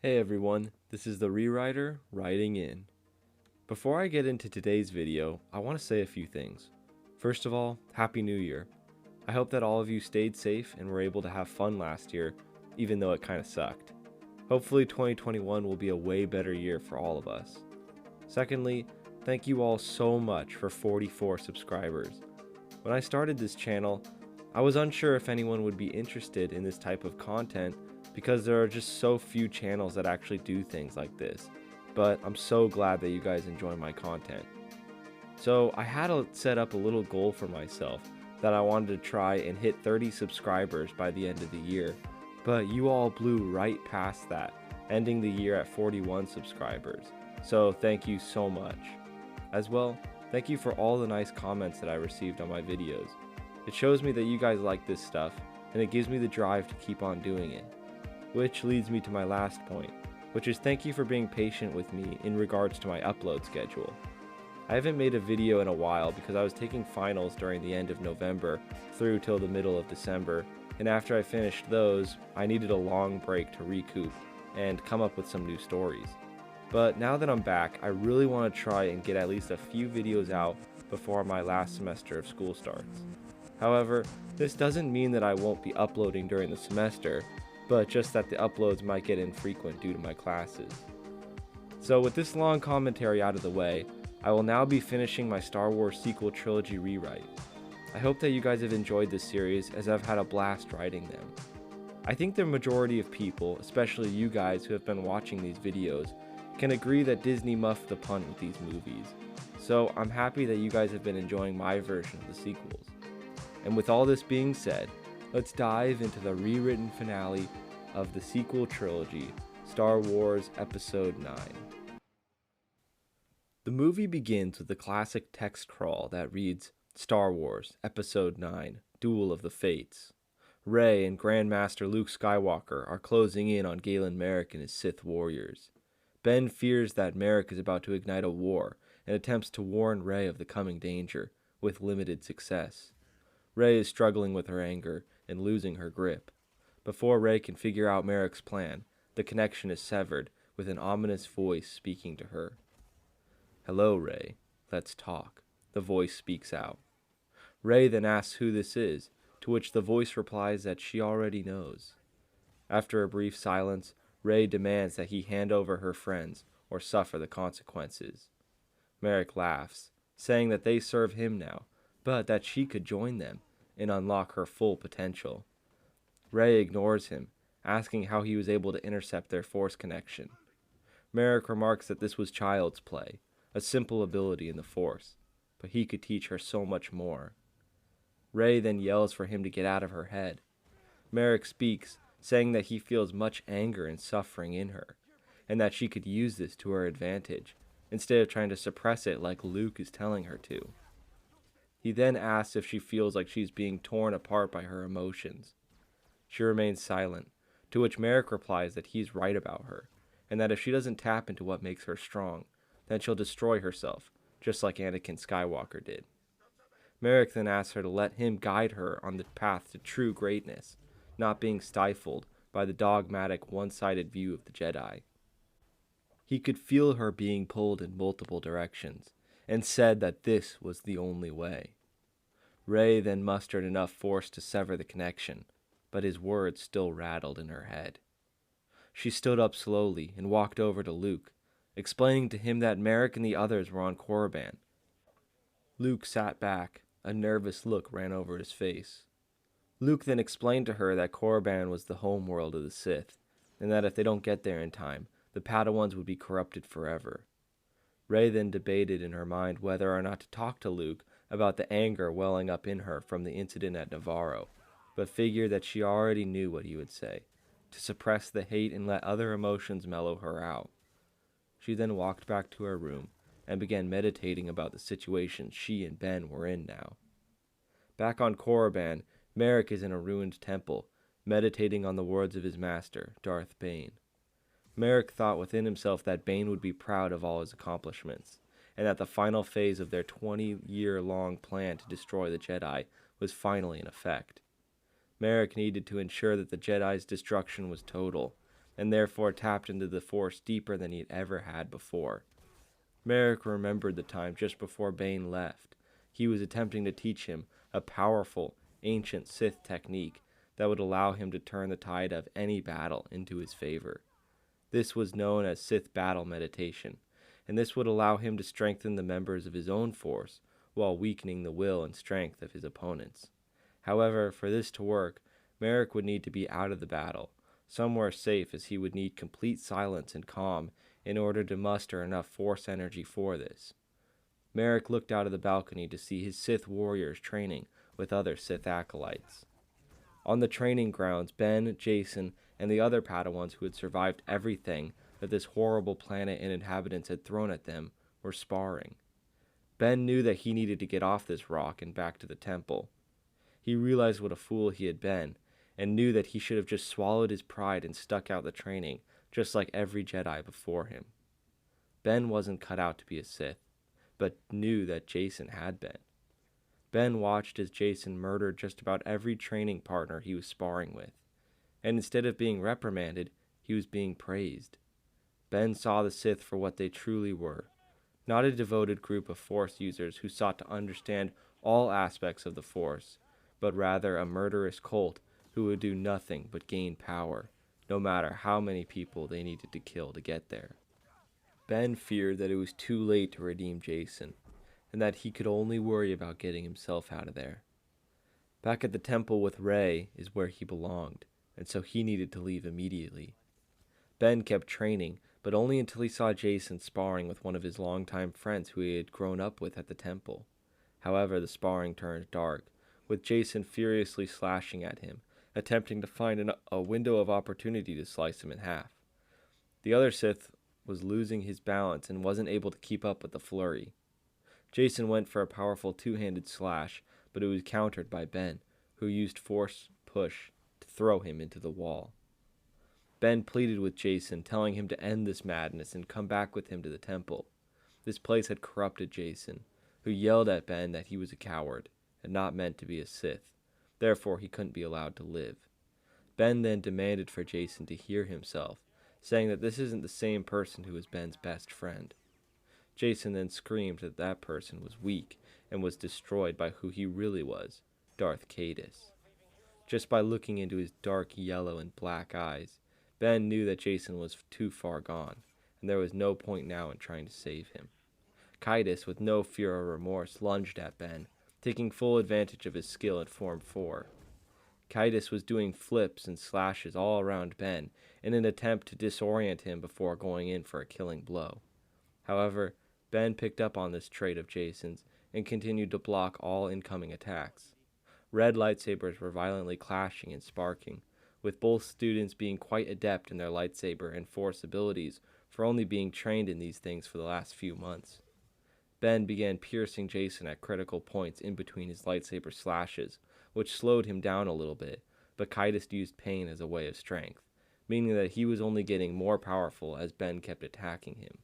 Hey everyone, this is the Rewriter writing in. Before I get into today's video, I want to say a few things. First of all, Happy New Year. I hope that all of you stayed safe and were able to have fun last year, even though it kinda sucked. Hopefully 2021 will be a way better year for all of us. Secondly, thank you all so much for 44 subscribers. When I started this channel, I was unsure if anyone would be interested in this type of content because there are just so few channels that actually do things like this, but I'm so glad that you guys enjoy my content. So I had to set up a little goal for myself that I wanted to try and hit 30 subscribers by the end of the year, but you all blew right past that, ending the year at 41 subscribers, so thank you so much. As well, thank you for all the nice comments that I received on my videos. It shows me that you guys like this stuff, and it gives me the drive to keep on doing it. Which leads me to my last point, which is thank you for being patient with me in regards to my upload schedule. I haven't made a video in a while because I was taking finals during the end of November through till the middle of December, and after I finished those, I needed a long break to recoup and come up with some new stories. But now that I'm back, I really want to try and get at least a few videos out before my last semester of school starts. However, this doesn't mean that I won't be uploading during the semester, but just that the uploads might get infrequent due to my classes. So with this long commentary out of the way, I will now be finishing my Star Wars sequel trilogy rewrite. I hope that you guys have enjoyed this series as I've had a blast writing them. I think the majority of people, especially you guys who have been watching these videos, can agree that Disney muffed the punt with these movies. So I'm happy that you guys have been enjoying my version of the sequels. And with all this being said, let's dive into the rewritten finale of the sequel trilogy, Star Wars Episode 9. The movie begins with the classic text crawl that reads, Star Wars Episode 9, Duel of the Fates. Rey and Grandmaster Luke Skywalker are closing in on Galen Merrick and his Sith warriors. Ben fears that Merrick is about to ignite a war and attempts to warn Rey of the coming danger, with limited success. Rey is struggling with her anger and losing her grip. Before Rey can figure out Merrick's plan, the connection is severed with an ominous voice speaking to her. Hello, Rey. Let's talk. The voice speaks out. Rey then asks who this is, to which the voice replies that she already knows. After a brief silence, Rey demands that he hand over her friends or suffer the consequences. Merrick laughs, saying that they serve him now, but that she could join them and unlock her full potential. Rey ignores him, asking how he was able to intercept their force connection. Merrick remarks that this was child's play, a simple ability in the force, but he could teach her so much more. Rey then yells for him to get out of her head. Merrick speaks, saying that he feels much anger and suffering in her, and that she could use this to her advantage, instead of trying to suppress it like Luke is telling her to. He then asks if she feels like she's being torn apart by her emotions. She remains silent, to which Merrick replies that he's right about her, and that if she doesn't tap into what makes her strong, then she'll destroy herself, just like Anakin Skywalker did. Merrick then asks her to let him guide her on the path to true greatness, not being stifled by the dogmatic, one-sided view of the Jedi. He could feel her being pulled in multiple directions, and said that this was the only way. Rey then mustered enough force to sever the connection, but his words still rattled in her head. She stood up slowly and walked over to Luke, explaining to him that Merrick and the others were on Korriban. Luke sat back. A nervous look ran over his face. Luke then explained to her that Korriban was the home world of the Sith, and that if they don't get there in time, the Padawans would be corrupted forever. Rey then debated in her mind whether or not to talk to Luke about the anger welling up in her from the incident at Navarro, but figured that she already knew what he would say, to suppress the hate and let other emotions mellow her out. She then walked back to her room and began meditating about the situation she and Ben were in now. Back on Korriban, Merrick is in a ruined temple, meditating on the words of his master, Darth Bane. Merrick thought within himself that Bane would be proud of all his accomplishments, and that the final phase of their 20-year-long plan to destroy the Jedi was finally in effect. Merrick needed to ensure that the Jedi's destruction was total, and therefore tapped into the Force deeper than he'd ever had before. Merrick remembered the time just before Bane left. He was attempting to teach him a powerful, ancient Sith technique that would allow him to turn the tide of any battle into his favor. This was known as Sith battle meditation, and this would allow him to strengthen the members of his own force while weakening the will and strength of his opponents. However, for this to work, Merrick would need to be out of the battle, somewhere safe, as he would need complete silence and calm in order to muster enough Force energy for this. Merrick looked out of the balcony to see his Sith warriors training with other Sith acolytes. On the training grounds, Ben, Jason, and the other Padawans who had survived everything that this horrible planet and inhabitants had thrown at them were sparring. Ben knew that he needed to get off this rock and back to the temple. He realized what a fool he had been, and knew that he should have just swallowed his pride and stuck out the training, just like every Jedi before him. Ben wasn't cut out to be a Sith, but knew that Jason had been. Ben watched as Jason murdered just about every training partner he was sparring with, and instead of being reprimanded, he was being praised. Ben saw the Sith for what they truly were, not a devoted group of Force users who sought to understand all aspects of the Force, but rather a murderous cult who would do nothing but gain power, no matter how many people they needed to kill to get there. Ben feared that it was too late to redeem Jason, and that he could only worry about getting himself out of there. Back at the temple with Rey is where he belonged, and so he needed to leave immediately. Ben kept training, but only until he saw Jason sparring with one of his longtime friends who he had grown up with at the temple. However, the sparring turned dark, with Jason furiously slashing at him, attempting to find a window of opportunity to slice him in half. The other Sith was losing his balance and wasn't able to keep up with the flurry. Jason went for a powerful two-handed slash, but it was countered by Ben, who used Force push to throw him into the wall. Ben pleaded with Jason, telling him to end this madness and come back with him to the temple. This place had corrupted Jason, who yelled at Ben that he was a coward and not meant to be a Sith. Therefore, he couldn't be allowed to live. Ben then demanded for Jason to hear himself, saying that this isn't the same person who was Ben's best friend. Jason then screamed that that person was weak and was destroyed by who he really was, Darth Caedus. Just by looking into his dark yellow and black eyes, Ben knew that Jason was too far gone, and there was no point now in trying to save him. Caedus, with no fear or remorse, lunged at Ben, taking full advantage of his skill at Form 4. Caedus was doing flips and slashes all around Ben in an attempt to disorient him before going in for a killing blow. However, Ben picked up on this trait of Jason's and continued to block all incoming attacks. Red lightsabers were violently clashing and sparking, with both students being quite adept in their lightsaber and Force abilities for only being trained in these things for the last few months. Ben began piercing Jason at critical points in between his lightsaber slashes, which slowed him down a little bit, but Caedus used pain as a way of strength, meaning that he was only getting more powerful as Ben kept attacking him.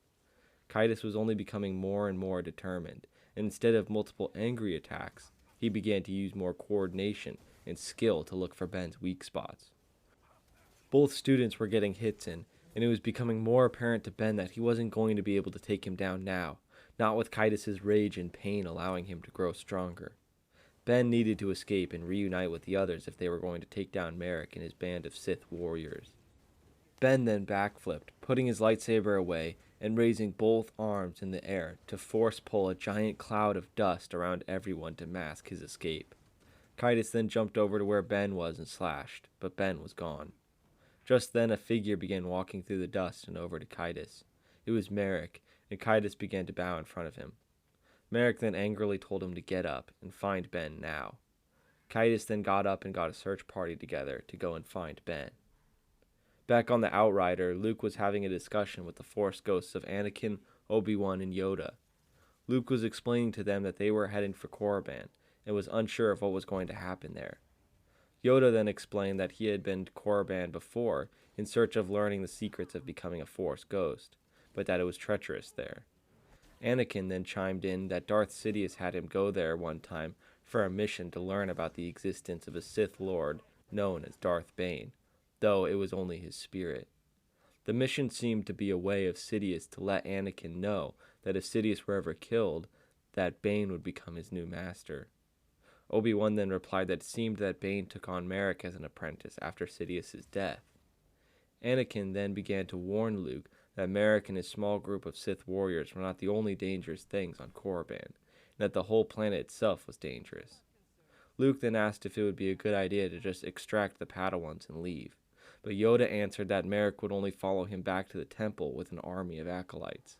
Caedus was only becoming more and more determined, and instead of multiple angry attacks, he began to use more coordination and skill to look for Ben's weak spots. Both students were getting hits in, and it was becoming more apparent to Ben that he wasn't going to be able to take him down now, not with Caedus' rage and pain allowing him to grow stronger. Ben needed to escape and reunite with the others if they were going to take down Merrick and his band of Sith warriors. Ben then backflipped, putting his lightsaber away and raising both arms in the air to force pull a giant cloud of dust around everyone to mask his escape. Caedus then jumped over to where Ben was and slashed, but Ben was gone. Just then a figure began walking through the dust and over to Caedus. It was Merrick, and Caedus began to bow in front of him. Merrick then angrily told him to get up and find Ben now. Caedus then got up and got a search party together to go and find Ben. Back on the Outrider, Luke was having a discussion with the Force ghosts of Anakin, Obi-Wan, and Yoda. Luke was explaining to them that they were heading for Korriban and was unsure of what was going to happen there. Yoda then explained that he had been to Korriban before in search of learning the secrets of becoming a Force ghost, but that it was treacherous there. Anakin then chimed in that Darth Sidious had him go there one time for a mission to learn about the existence of a Sith Lord known as Darth Bane, though it was only his spirit. The mission seemed to be a way of Sidious to let Anakin know that if Sidious were ever killed, that Bane would become his new master. Obi-Wan then replied that it seemed that Bane took on Merrick as an apprentice after Sidious's death. Anakin then began to warn Luke that Merrick and his small group of Sith warriors were not the only dangerous things on Korriban, and that the whole planet itself was dangerous. Luke then asked if it would be a good idea to just extract the Padawans and leave, but Yoda answered that Merrick would only follow him back to the temple with an army of acolytes.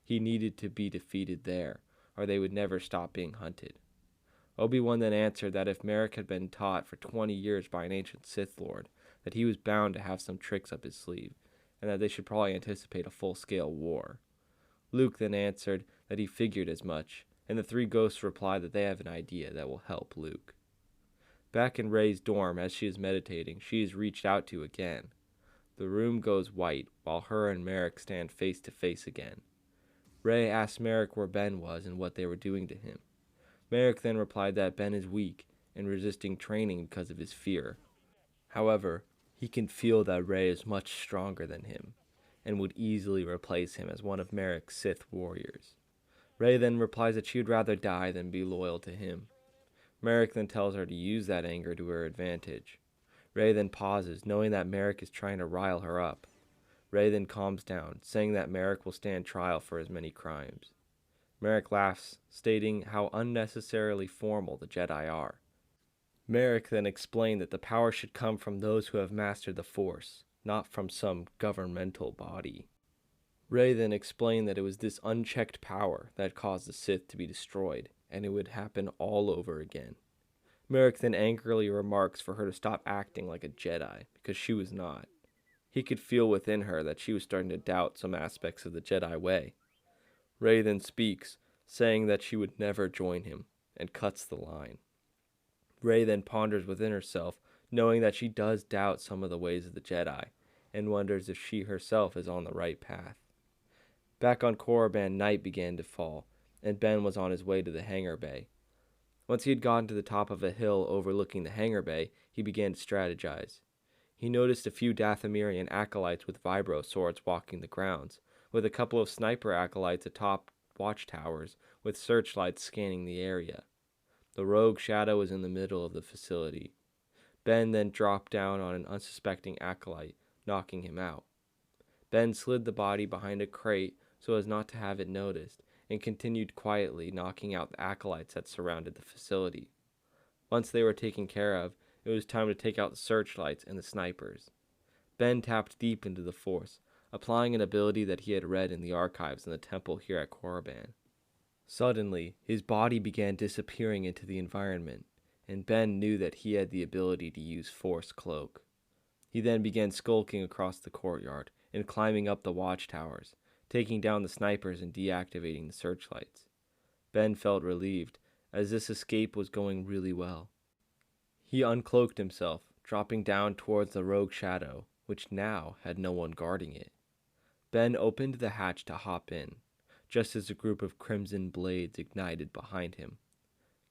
He needed to be defeated there, or they would never stop being hunted. Obi-Wan then answered that if Merrick had been taught for 20 years by an ancient Sith Lord, that he was bound to have some tricks up his sleeve, and that they should probably anticipate a full-scale war. Luke then answered that he figured as much, and the three ghosts replied that they have an idea that will help Luke. Back in Rey's dorm, as she is meditating, she is reached out to again. The room goes white, while her and Merrick stand face to face again. Rey asks Merrick where Ben was and what they were doing to him. Merrick then replied that Ben is weak and resisting training because of his fear. However, he can feel that Rey is much stronger than him, and would easily replace him as one of Merrick's Sith warriors. Rey then replies that she would rather die than be loyal to him. Merrick then tells her to use that anger to her advantage. Rey then pauses, knowing that Merrick is trying to rile her up. Rey then calms down, saying that Merrick will stand trial for his many crimes. Merrick laughs, stating how unnecessarily formal the Jedi are. Merrick then explained that the power should come from those who have mastered the Force, not from some governmental body. Rey then explained that it was this unchecked power that caused the Sith to be destroyed, and it would happen all over again. Merrick then angrily remarks for her to stop acting like a Jedi, because she was not. He could feel within her that she was starting to doubt some aspects of the Jedi way. Rey then speaks, saying that she would never join him, and cuts the line. Rey then ponders within herself, knowing that she does doubt some of the ways of the Jedi, and wonders if she herself is on the right path. Back on Korriban, night began to fall, and Ben was on his way to the hangar bay. Once he had gotten to the top of a hill overlooking the hangar bay, he began to strategize. He noticed a few Dathomirian acolytes with vibro swords walking the grounds, with a couple of sniper acolytes atop watchtowers with searchlights scanning the area. The rogue shadow was in the middle of the facility. Ben then dropped down on an unsuspecting acolyte, knocking him out. Ben slid the body behind a crate so as not to have it noticed, and continued quietly knocking out the acolytes that surrounded the facility. Once they were taken care of, it was time to take out the searchlights and the snipers. Ben tapped deep into the Force, applying an ability that he had read in the archives in the temple here at Korriban. Suddenly, his body began disappearing into the environment, and Ben knew that he had the ability to use Force Cloak. He then began skulking across the courtyard and climbing up the watchtowers, taking down the snipers and deactivating the searchlights. Ben felt relieved, as this escape was going really well. He uncloaked himself, dropping down towards the rogue shadow, which now had no one guarding it. Ben opened the hatch to hop in, just as a group of crimson blades ignited behind him.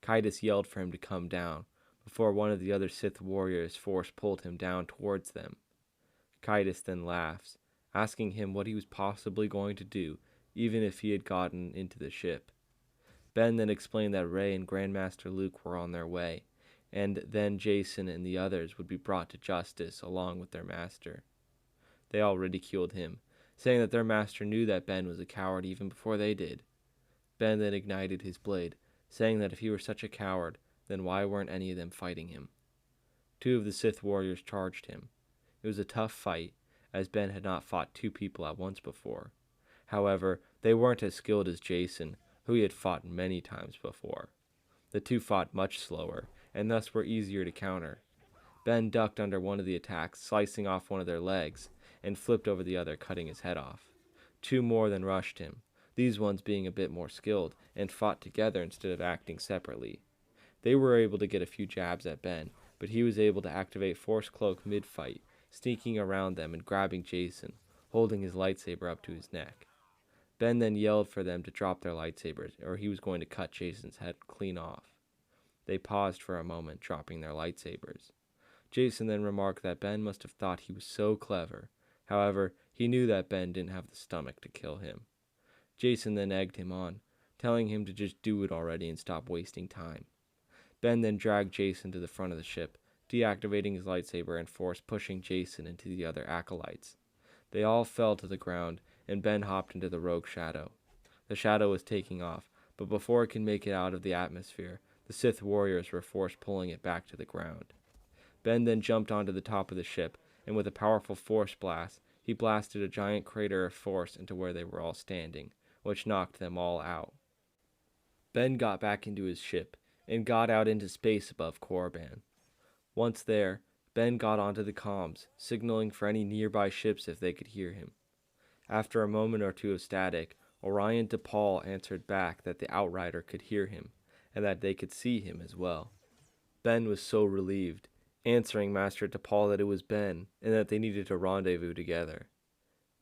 Kaitis yelled for him to come down, before one of the other Sith warriors' force pulled him down towards them. Kaitis then laughs, asking him what he was possibly going to do, even if he had gotten into the ship. Ben then explained that Rey and Grandmaster Luke were on their way, and then Jason and the others would be brought to justice along with their master. They all ridiculed him, saying that their master knew that Ben was a coward even before they did. Ben then ignited his blade, saying that if he were such a coward, then why weren't any of them fighting him? 2 of the Sith warriors charged him. It was a tough fight, as Ben had not fought 2 people at once before. However, they weren't as skilled as Jason, who he had fought many times before. The 2 fought much slower, and thus were easier to counter. Ben ducked under one of the attacks, slicing off one of their legs, and flipped over the other, cutting his head off. 2 more then rushed him, these ones being a bit more skilled, and fought together instead of acting separately. They were able to get a few jabs at Ben, but he was able to activate Force Cloak mid-fight, sneaking around them and grabbing Jason, holding his lightsaber up to his neck. Ben then yelled for them to drop their lightsabers, or he was going to cut Jason's head clean off. They paused for a moment, dropping their lightsabers. Jason then remarked that Ben must have thought he was so clever. However, He knew that Ben didn't have the stomach to kill him. Jason then egged him on, telling him to just do it already and stop wasting time. Ben then dragged Jason to the front of the ship, deactivating his lightsaber and force pushing Jason into the other acolytes. They all fell to the ground, and Ben hopped into the rogue shadow. The shadow was taking off, but before it could make it out of the atmosphere, the Sith warriors were force pulling it back to the ground. Ben then jumped onto the top of the ship, and with a powerful force blast, he blasted a giant crater of force into where they were all standing, which knocked them all out. Ben got back into his ship, and got out into space above Korriban. Once there, Ben got onto the comms, signaling for any nearby ships if they could hear him. After a moment or two of static, Orion DePaul answered back that the Outrider could hear him, and that they could see him as well. Ben was so relieved, answering Master DePaul that it was Ben, and that they needed to rendezvous together.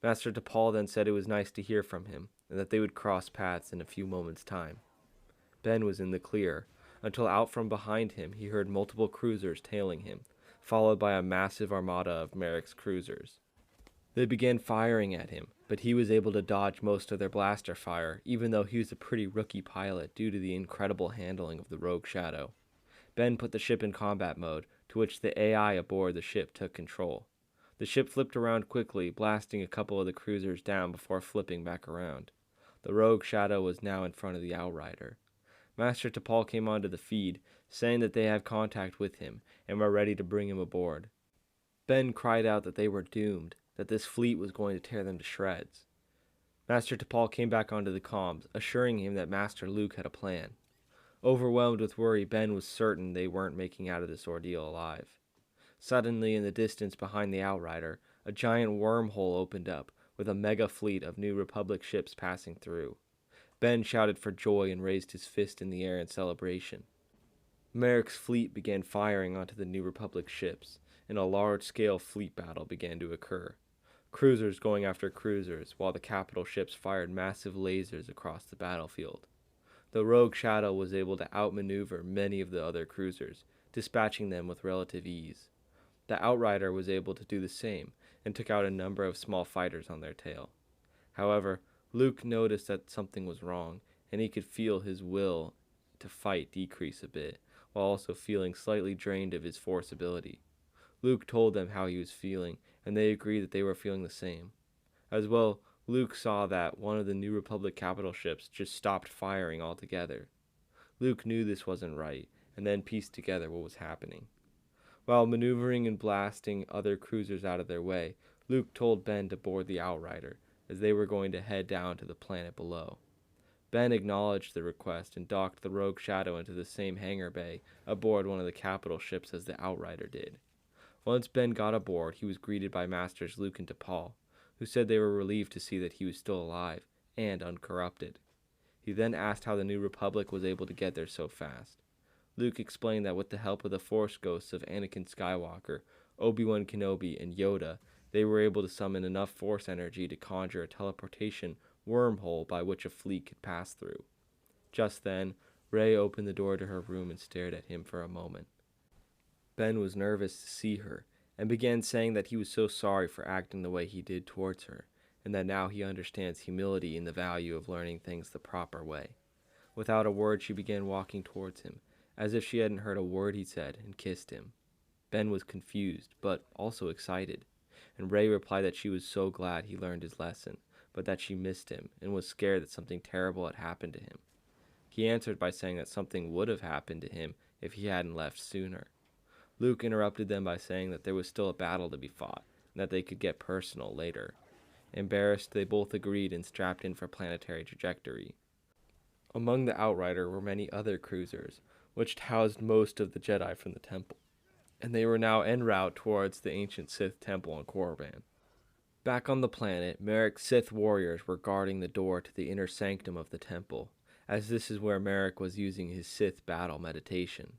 Master DePaul then said it was nice to hear from him, and that they would cross paths in a few moments' time. Ben was in the clear, until out from behind him he heard multiple cruisers tailing him, followed by a massive armada of Merrick's cruisers. They began firing at him, but he was able to dodge most of their blaster fire, even though he was a pretty rookie pilot due to the incredible handling of the Rogue Shadow. Ben put the ship in combat mode, to which the AI aboard the ship took control. The ship flipped around quickly, blasting a couple of the cruisers down before flipping back around. The Rogue Shadow was now in front of the Outrider. Master T'Pol came onto the feed, saying that they had contact with him and were ready to bring him aboard. Ben cried out that they were doomed, that this fleet was going to tear them to shreds. Master T'Pol came back onto the comms, assuring him that Master Luke had a plan. Overwhelmed with worry, Ben was certain they weren't making out of this ordeal alive. Suddenly, in the distance behind the Outrider, a giant wormhole opened up, with a mega fleet of New Republic ships passing through. Ben shouted for joy and raised his fist in the air in celebration. Merrick's fleet began firing onto the New Republic ships, and a large-scale fleet battle began to occur. Cruisers going after cruisers, while the capital ships fired massive lasers across the battlefield. The Rogue Shadow was able to outmaneuver many of the other cruisers, dispatching them with relative ease. The Outrider was able to do the same, and took out a number of small fighters on their tail. However, Luke noticed that something was wrong, and he could feel his will to fight decrease a bit, while also feeling slightly drained of his force ability. Luke told them how he was feeling, and they agreed that they were feeling the same. As well, Luke saw that one of the New Republic capital ships just stopped firing altogether. Luke knew this wasn't right, and then pieced together what was happening. While maneuvering and blasting other cruisers out of their way, Luke told Ben to board the Outrider, as they were going to head down to the planet below. Ben acknowledged the request and docked the Rogue Shadow into the same hangar bay aboard one of the capital ships as the Outrider did. Once Ben got aboard, he was greeted by Masters Luke and DePaul, who said they were relieved to see that he was still alive and uncorrupted. He then asked how the New Republic was able to get there so fast. Luke explained that with the help of the Force ghosts of Anakin Skywalker, Obi-Wan Kenobi, and Yoda, they were able to summon enough Force energy to conjure a teleportation wormhole by which a fleet could pass through. Just then, Rey opened the door to her room and stared at him for a moment. Ben was nervous to see her, and began saying that he was so sorry for acting the way he did towards her, and that now he understands humility and the value of learning things the proper way. Without a word, she began walking towards him, as if she hadn't heard a word he said, and kissed him. Ben was confused, but also excited, and Rey replied that she was so glad he learned his lesson, but that she missed him, and was scared that something terrible had happened to him. He answered by saying that something would have happened to him if he hadn't left sooner. Luke interrupted them by saying that there was still a battle to be fought, and that they could get personal later. Embarrassed, they both agreed and strapped in for planetary trajectory. Among the Outrider were many other cruisers, which housed most of the Jedi from the temple, and they were now en route towards the ancient Sith temple on Korriban. Back on the planet, Merrick's Sith warriors were guarding the door to the inner sanctum of the temple, as this is where Merrick was using his Sith battle meditation.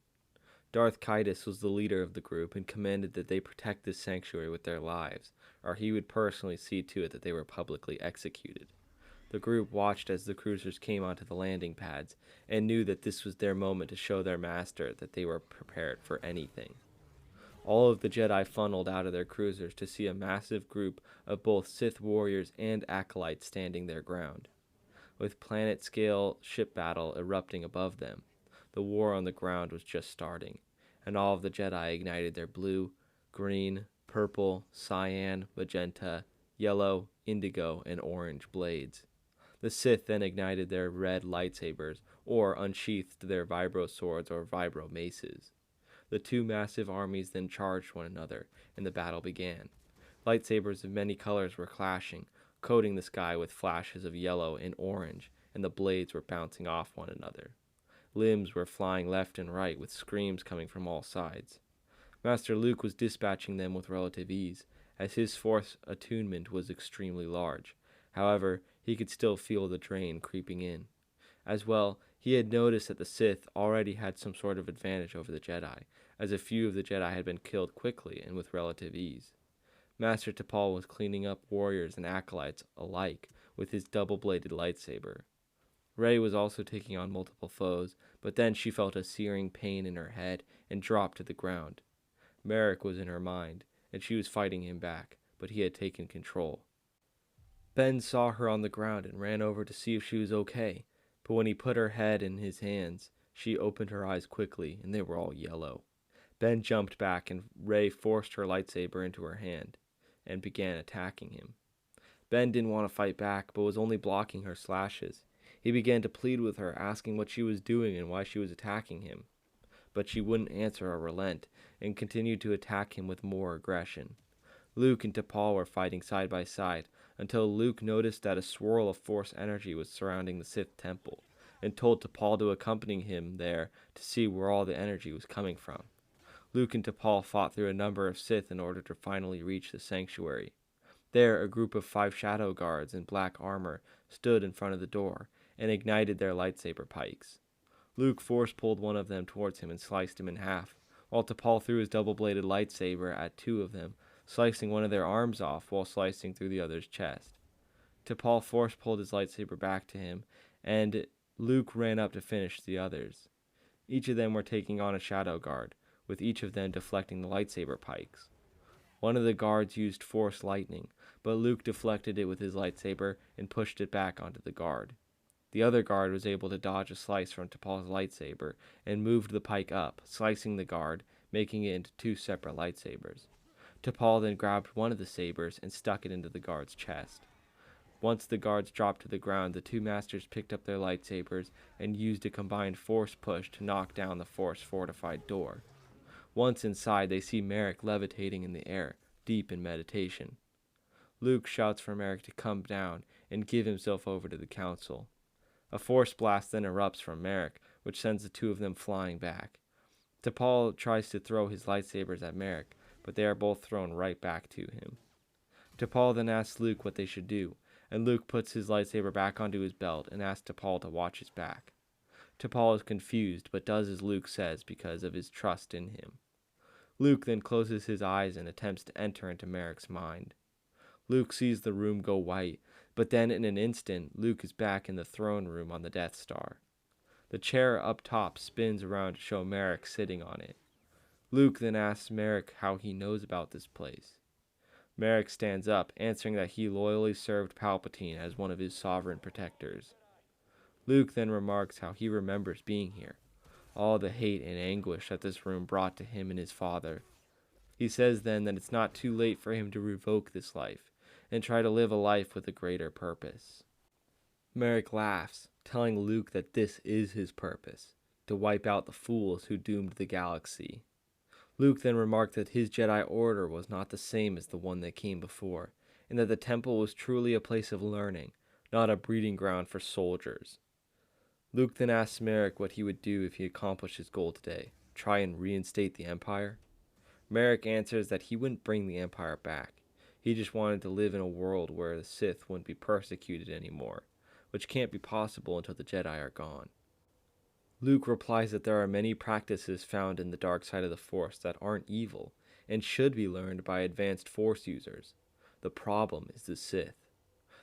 Darth Kaitis was the leader of the group and commanded that they protect this sanctuary with their lives, or he would personally see to it that they were publicly executed. The group watched as the cruisers came onto the landing pads, and knew that this was their moment to show their master that they were prepared for anything. All of the Jedi funneled out of their cruisers to see a massive group of both Sith warriors and acolytes standing their ground, with planet-scale ship battle erupting above them. The war on the ground was just starting, and all of the Jedi ignited their blue, green, purple, cyan, magenta, yellow, indigo, and orange blades. The Sith then ignited their red lightsabers, or unsheathed their vibro swords or vibro maces. The two massive armies then charged one another, and the battle began. Lightsabers of many colors were clashing, coating the sky with flashes of yellow and orange, and the blades were bouncing off one another. Limbs were flying left and right, with screams coming from all sides. Master Luke was dispatching them with relative ease, as his Force attunement was extremely large. However, he could still feel the drain creeping in. As well, he had noticed that the Sith already had some sort of advantage over the Jedi, as a few of the Jedi had been killed quickly and with relative ease. Master Tapal was cleaning up warriors and acolytes alike with his double-bladed lightsaber. Rey was also taking on multiple foes, but then she felt a searing pain in her head and dropped to the ground. Merrick was in her mind, and she was fighting him back, but he had taken control. Ben saw her on the ground and ran over to see if she was okay, but when he put her head in his hands, she opened her eyes quickly, and they were all yellow. Ben jumped back, and Rey forced her lightsaber into her hand and began attacking him. Ben didn't want to fight back, but was only blocking her slashes. He began to plead with her, asking what she was doing and why she was attacking him. But she wouldn't answer or relent, and continued to attack him with more aggression. Luke and Tapal were fighting side by side, until Luke noticed that a swirl of Force energy was surrounding the Sith temple, and told Tapal to accompany him there to see where all the energy was coming from. Luke and Tapal fought through a number of Sith in order to finally reach the sanctuary. There, a group of 5 shadow guards in black armor stood in front of the door and ignited their lightsaber pikes. Luke force-pulled one of them towards him and sliced him in half, while Tapal threw his double-bladed lightsaber at 2 of them, slicing one of their arms off while slicing through the other's chest. Tapal force-pulled his lightsaber back to him, and Luke ran up to finish the others. Each of them were taking on a shadow guard, with each of them deflecting the lightsaber pikes. One of the guards used Force lightning, but Luke deflected it with his lightsaber and pushed it back onto the guard. The other guard was able to dodge a slice from Tapal's lightsaber and moved the pike up, slicing the guard, making it into 2 separate lightsabers. Tapal then grabbed one of the sabers and stuck it into the guard's chest. Once the guards dropped to the ground, the 2 masters picked up their lightsabers and used a combined Force push to knock down the Force-fortified door. Once inside, they see Merrick levitating in the air, deep in meditation. Luke shouts for Merrick to come down and give himself over to the council. A Force blast then erupts from Merrick, which sends the 2 of them flying back. Tapal tries to throw his lightsabers at Merrick, but they are both thrown right back to him. Tapal then asks Luke what they should do, and Luke puts his lightsaber back onto his belt and asks Tapal to watch his back. Tapal is confused, but does as Luke says because of his trust in him. Luke then closes his eyes and attempts to enter into Merrick's mind. Luke sees the room go white, but then in an instant, Luke is back in the throne room on the Death Star. The chair up top spins around to show Merrick sitting on it. Luke then asks Merrick how he knows about this place. Merrick stands up, answering that he loyally served Palpatine as one of his sovereign protectors. Luke then remarks how he remembers being here, all the hate and anguish that this room brought to him and his father. He says then that it's not too late for him to revoke this life and try to live a life with a greater purpose. Merrick laughs, telling Luke that this is his purpose, to wipe out the fools who doomed the galaxy. Luke then remarked that his Jedi Order was not the same as the one that came before, and that the temple was truly a place of learning, not a breeding ground for soldiers. Luke then asks Merrick what he would do if he accomplished his goal today, try and reinstate the Empire. Merrick answers that he wouldn't bring the Empire back. He just wanted to live in a world where the Sith wouldn't be persecuted anymore, which can't be possible until the Jedi are gone. Luke replies that there are many practices found in the dark side of the Force that aren't evil and should be learned by advanced Force users. The problem is the Sith.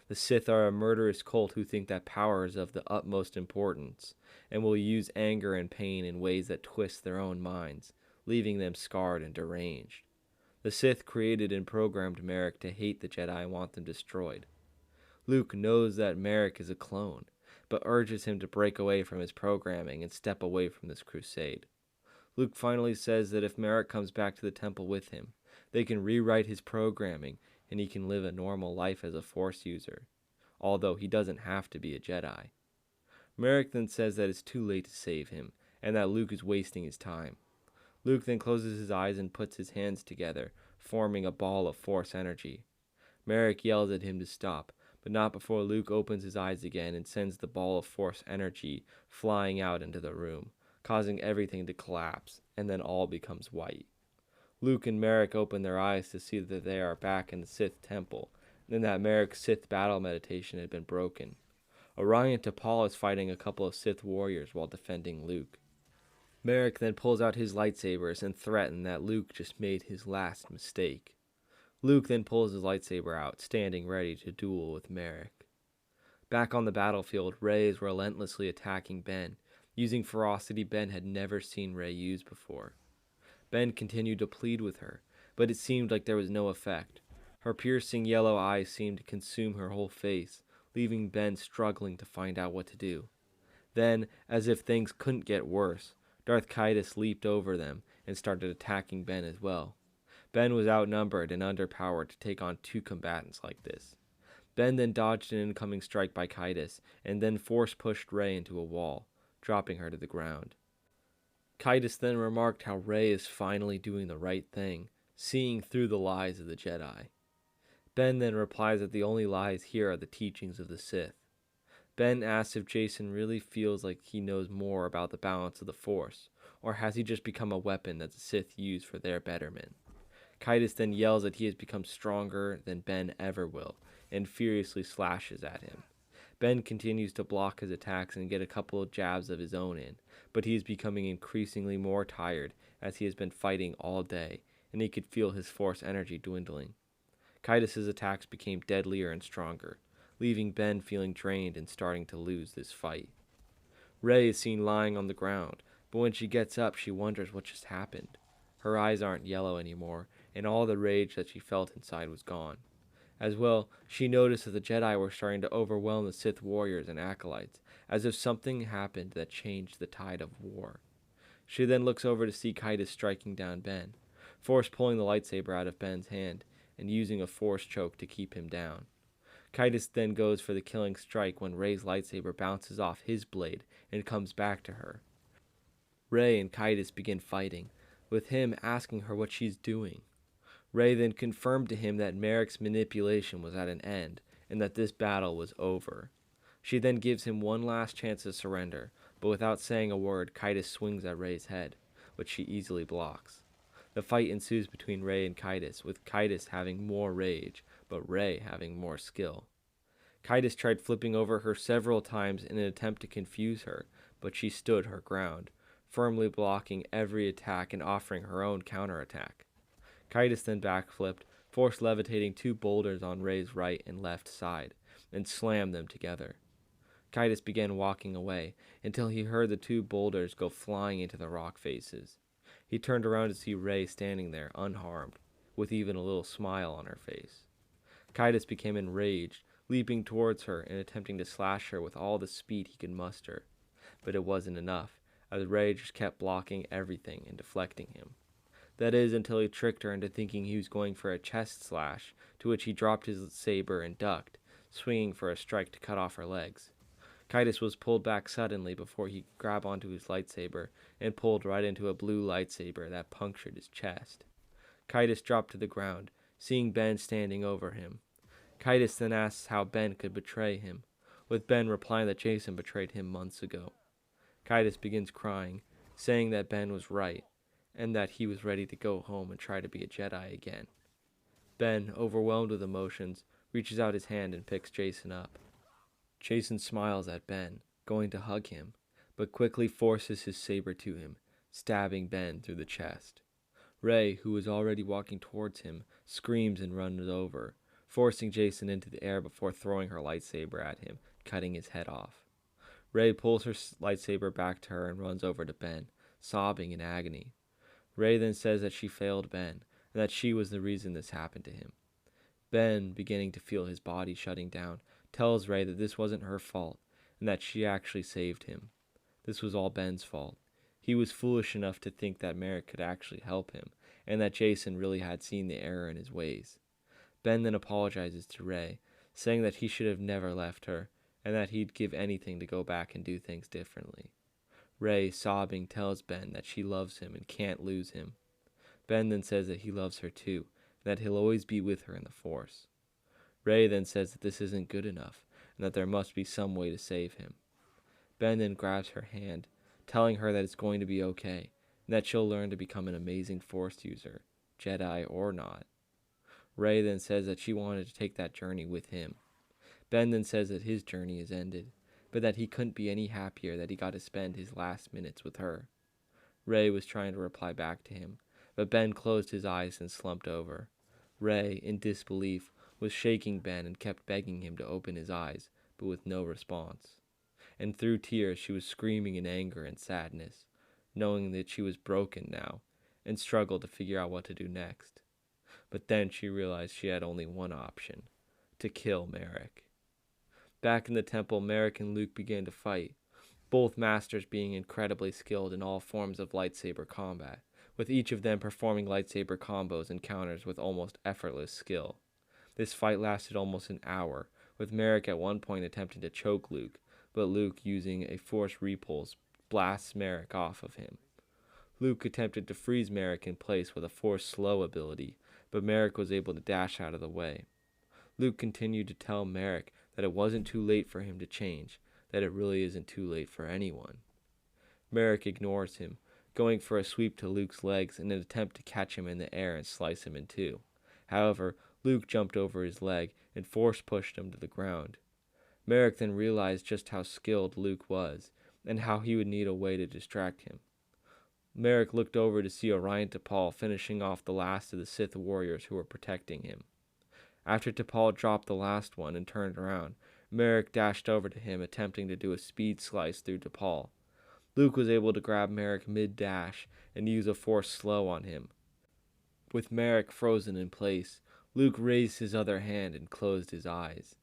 The Sith are a murderous cult who think that power is of the utmost importance and will use anger and pain in ways that twist their own minds, leaving them scarred and deranged. The Sith created and programmed Merrick to hate the Jedi and want them destroyed. Luke knows that Merrick is a clone, but urges him to break away from his programming and step away from this crusade. Luke finally says that if Merrick comes back to the temple with him, they can rewrite his programming and he can live a normal life as a Force user, although he doesn't have to be a Jedi. Merrick then says that it's too late to save him, and that Luke is wasting his time. Luke then closes his eyes and puts his hands together, forming a ball of Force energy. Merrick yells at him to stop, but not before Luke opens his eyes again and sends the ball of Force energy flying out into the room, causing everything to collapse, and then all becomes white. Luke and Merrick open their eyes to see that they are back in the Sith temple, and that Merrick's Sith battle meditation had been broken. Orion T'Pol is fighting a couple of Sith warriors while defending Luke. Merrick then pulls out his lightsabers and threatens that Luke just made his last mistake. Luke then pulls his lightsaber out, standing ready to duel with Merrick. Back on the battlefield, Rey is relentlessly attacking Ben, using ferocity Ben had never seen Rey use before. Ben continued to plead with her, but it seemed like there was no effect. Her piercing yellow eyes seemed to consume her whole face, leaving Ben struggling to find out what to do. Then, as if things couldn't get worse, Darth Caedus leaped over them and started attacking Ben as well. Ben was outnumbered and underpowered to take on two combatants like this. Ben then dodged an incoming strike by Caedus and then force-pushed Rey into a wall, dropping her to the ground. Caedus then remarked how Rey is finally doing the right thing, seeing through the lies of the Jedi. Ben then replies that the only lies here are the teachings of the Sith. Ben asks if Jacen really feels like he knows more about the balance of the Force, or has he just become a weapon that the Sith use for their betterment. Caedus then yells that he has become stronger than Ben ever will, and furiously slashes at him. Ben continues to block his attacks and get a couple of jabs of his own in, but he is becoming increasingly more tired as he has been fighting all day, and he could feel his Force energy dwindling. Caedus' attacks became deadlier and stronger, leaving Ben feeling drained and starting to lose this fight. Rey is seen lying on the ground, but when she gets up, she wonders what just happened. Her eyes aren't yellow anymore, and all the rage that she felt inside was gone. As well, she noticed that the Jedi were starting to overwhelm the Sith warriors and acolytes, as if something happened that changed the tide of war. She then looks over to see Caedus striking down Ben, Force pulling the lightsaber out of Ben's hand, and using a Force choke to keep him down. Caedus then goes for the killing strike when Rey's lightsaber bounces off his blade and comes back to her. Rey and Caedus begin fighting, with him asking her what she's doing. Rey then confirmed to him that Merrick's manipulation was at an end, and that this battle was over. She then gives him one last chance to surrender, but without saying a word, Caedus swings at Rey's head, which she easily blocks. The fight ensues between Rey and Caedus, with Caedus having more rage, but Rey having more skill. Caedus tried flipping over her several times in an attempt to confuse her, but she stood her ground, firmly blocking every attack and offering her own counterattack. Caedus then backflipped, force levitating two boulders on Rey's right and left side, and slammed them together. Caedus began walking away until he heard the two boulders go flying into the rock faces. He turned around to see Rey standing there, unharmed, with even a little smile on her face. Caedus became enraged, leaping towards her and attempting to slash her with all the speed he could muster. But it wasn't enough, as Rey just kept blocking everything and deflecting him. That is, until he tricked her into thinking he was going for a chest slash, to which he dropped his saber and ducked, swinging for a strike to cut off her legs. Caedus was pulled back suddenly before he could grab onto his lightsaber, and pulled right into a blue lightsaber that punctured his chest. Caedus dropped to the ground, seeing Ben standing over him. Caedus then asks how Ben could betray him, with Ben replying that Jacen betrayed him months ago. Caedus begins crying, saying that Ben was right, and that he was ready to go home and try to be a Jedi again. Ben, overwhelmed with emotions, reaches out his hand and picks Jacen up. Jacen smiles at Ben, going to hug him, but quickly forces his saber to him, stabbing Ben through the chest. Rey, who is already walking towards him, screams and runs over, forcing Jacen into the air before throwing her lightsaber at him, cutting his head off. Rey pulls her lightsaber back to her and runs over to Ben, sobbing in agony. Rey then says that she failed Ben, and that she was the reason this happened to him. Ben, beginning to feel his body shutting down, tells Rey that this wasn't her fault, and that she actually saved him. This was all Ben's fault. He was foolish enough to think that Merrick could actually help him, and that Jason really had seen the error in his ways. Ben then apologizes to Rey, saying that he should have never left her, and that he'd give anything to go back and do things differently. Rey, sobbing, tells Ben that she loves him and can't lose him. Ben then says that he loves her too, and that he'll always be with her in the Force. Rey then says that this isn't good enough, and that there must be some way to save him. Ben then grabs her hand, telling her that it's going to be okay, and that she'll learn to become an amazing Force user, Jedi or not. Rey then says that she wanted to take that journey with him. Ben then says that his journey is ended, but that he couldn't be any happier that he got to spend his last minutes with her. Rey was trying to reply back to him, but Ben closed his eyes and slumped over. Rey, in disbelief, was shaking Ben and kept begging him to open his eyes, but with no response. And through tears she was screaming in anger and sadness, knowing that she was broken now, and struggled to figure out what to do next. But then she realized she had only one option: to kill Merrick. Back in the temple, Merrick and Luke began to fight, both masters being incredibly skilled in all forms of lightsaber combat, with each of them performing lightsaber combos and counters with almost effortless skill. This fight lasted almost an hour, with Merrick at one point attempting to choke Luke, but Luke, using a force repulse, blasts Merrick off of him. Luke attempted to freeze Merrick in place with a force slow ability, but Merrick was able to dash out of the way. Luke continued to tell Merrick that it wasn't too late for him to change, that it really isn't too late for anyone. Merrick ignores him, going for a sweep to Luke's legs in an attempt to catch him in the air and slice him in two. However, Luke jumped over his leg and force pushed him to the ground. Merrick then realized just how skilled Luke was, and how he would need a way to distract him. Merrick looked over to see Orion T'Pol finishing off the last of the Sith warriors who were protecting him. After T'Pol dropped the last one and turned around, Merrick dashed over to him, attempting to do a speed slice through T'Pol. Luke was able to grab Merrick mid-dash and use a force slow on him. With Merrick frozen in place, Luke raised his other hand and closed his eyes.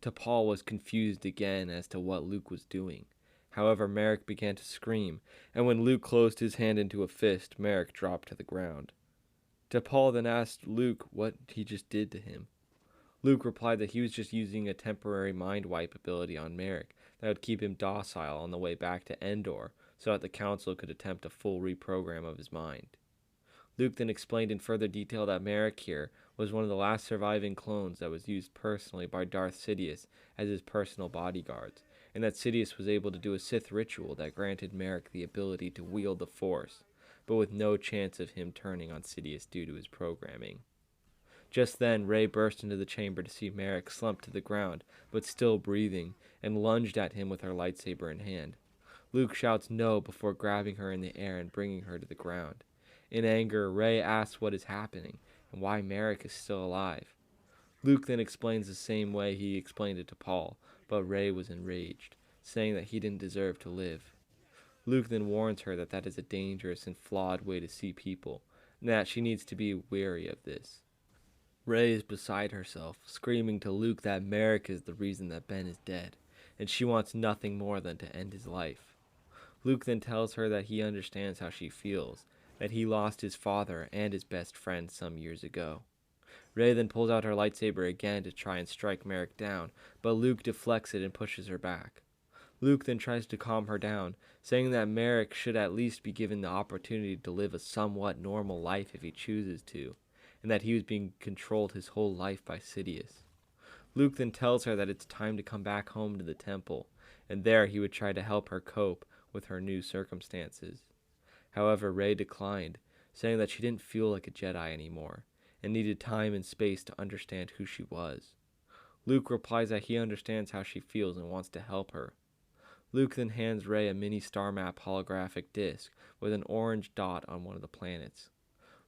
T'Pol was confused again as to what Luke was doing. However, Merrick began to scream, and when Luke closed his hand into a fist, Merrick dropped to the ground. T'Pol then asked Luke what he just did to him. Luke replied that he was just using a temporary mind wipe ability on Merrick that would keep him docile on the way back to Endor, so that the Council could attempt a full reprogram of his mind. Luke then explained in further detail that Merrick here was one of the last surviving clones that was used personally by Darth Sidious as his personal bodyguards, and that Sidious was able to do a Sith ritual that granted Merrick the ability to wield the Force, but with no chance of him turning on Sidious due to his programming. Just then, Rey burst into the chamber to see Merrick slumped to the ground, but still breathing, and lunged at him with her lightsaber in hand. Luke shouts no before grabbing her in the air and bringing her to the ground. In anger, Rey asks what is happening, and why Merrick is still alive. Luke then explains the same way he explained it to Paul, but Rey was enraged, saying that he didn't deserve to live. Luke then warns her that that is a dangerous and flawed way to see people, and that she needs to be wary of this. Rey is beside herself, screaming to Luke that Merrick is the reason that Ben is dead, and she wants nothing more than to end his life. Luke then tells her that he understands how she feels, that he lost his father and his best friend some years ago. Rey then pulls out her lightsaber again to try and strike Merrick down, but Luke deflects it and pushes her back. Luke then tries to calm her down, saying that Merrick should at least be given the opportunity to live a somewhat normal life if he chooses to, and that he was being controlled his whole life by Sidious. Luke then tells her that it's time to come back home to the temple, and there he would try to help her cope with her new circumstances. However, Rey declined, saying that she didn't feel like a Jedi anymore, and needed time and space to understand who she was. Luke replies that he understands how she feels and wants to help her. Luke then hands Rey a mini star map holographic disc with an orange dot on one of the planets.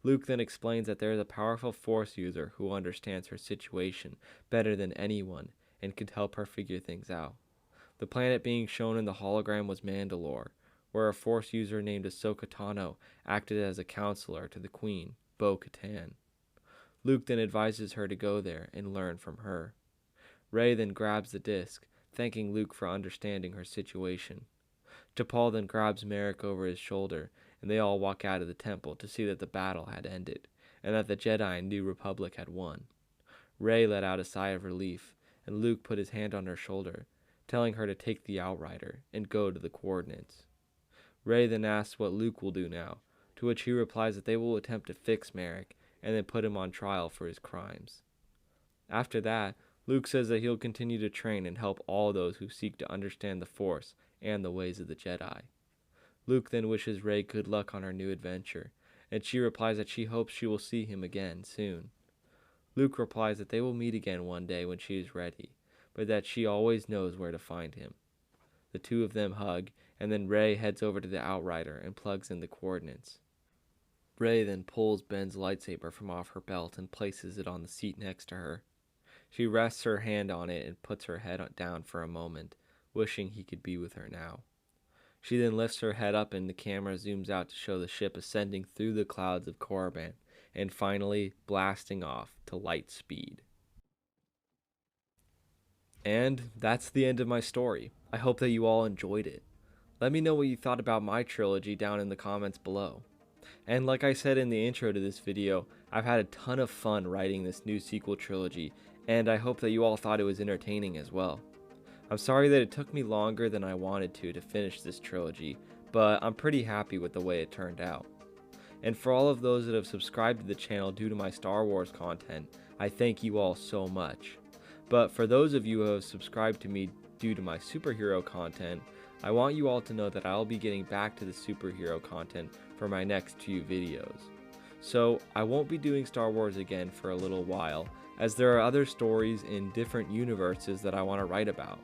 Luke then explains that there is a powerful Force user who understands her situation better than anyone and could help her figure things out. The planet being shown in the hologram was Mandalore, where a Force user named Ahsoka Tano acted as a counselor to the Queen, Bo-Katan. Luke then advises her to go there and learn from her. Rey then grabs the disc, thanking Luke for understanding her situation. T'Pol then grabs Merrick over his shoulder, and they all walk out of the temple to see that the battle had ended, and that the Jedi and New Republic had won. Rey let out a sigh of relief, and Luke put his hand on her shoulder, telling her to take the Outrider and go to the coordinates. Rey then asks what Luke will do now, to which he replies that they will attempt to fix Merrick and then put him on trial for his crimes. After that, Luke says that he'll continue to train and help all those who seek to understand the Force and the ways of the Jedi. Luke then wishes Rey good luck on her new adventure, and she replies that she hopes she will see him again soon. Luke replies that they will meet again one day when she is ready, but that she always knows where to find him. The two of them hug, and then Rey heads over to the Outrider and plugs in the coordinates. Rey then pulls Ben's lightsaber from off her belt and places it on the seat next to her. She rests her hand on it and puts her head down for a moment, wishing he could be with her now. She then lifts her head up and the camera zooms out to show the ship ascending through the clouds of Korriban and finally blasting off to light speed. And that's the end of my story. I hope that you all enjoyed it. Let me know what you thought about my trilogy down in the comments below. And like I said in the intro to this video, I've had a ton of fun writing this new sequel trilogy, and I hope that you all thought it was entertaining as well. I'm sorry that it took me longer than I wanted to finish this trilogy, but I'm pretty happy with the way it turned out. And for all of those that have subscribed to the channel due to my Star Wars content, I thank you all so much. But for those of you who have subscribed to me due to my superhero content, I want you all to know that I'll be getting back to the superhero content for my next few videos. So I won't be doing Star Wars again for a little while, as there are other stories in different universes that I want to write about.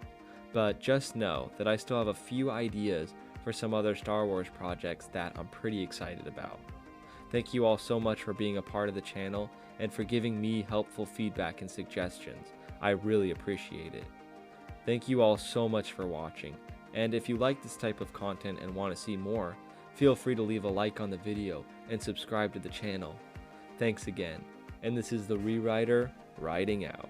But just know that I still have a few ideas for some other Star Wars projects that I'm pretty excited about. Thank you all so much for being a part of the channel and for giving me helpful feedback and suggestions. I really appreciate it. Thank you all so much for watching, and if you like this type of content and want to see more, feel free to leave a like on the video and subscribe to the channel. Thanks again, and this is the Rewriter, writing out.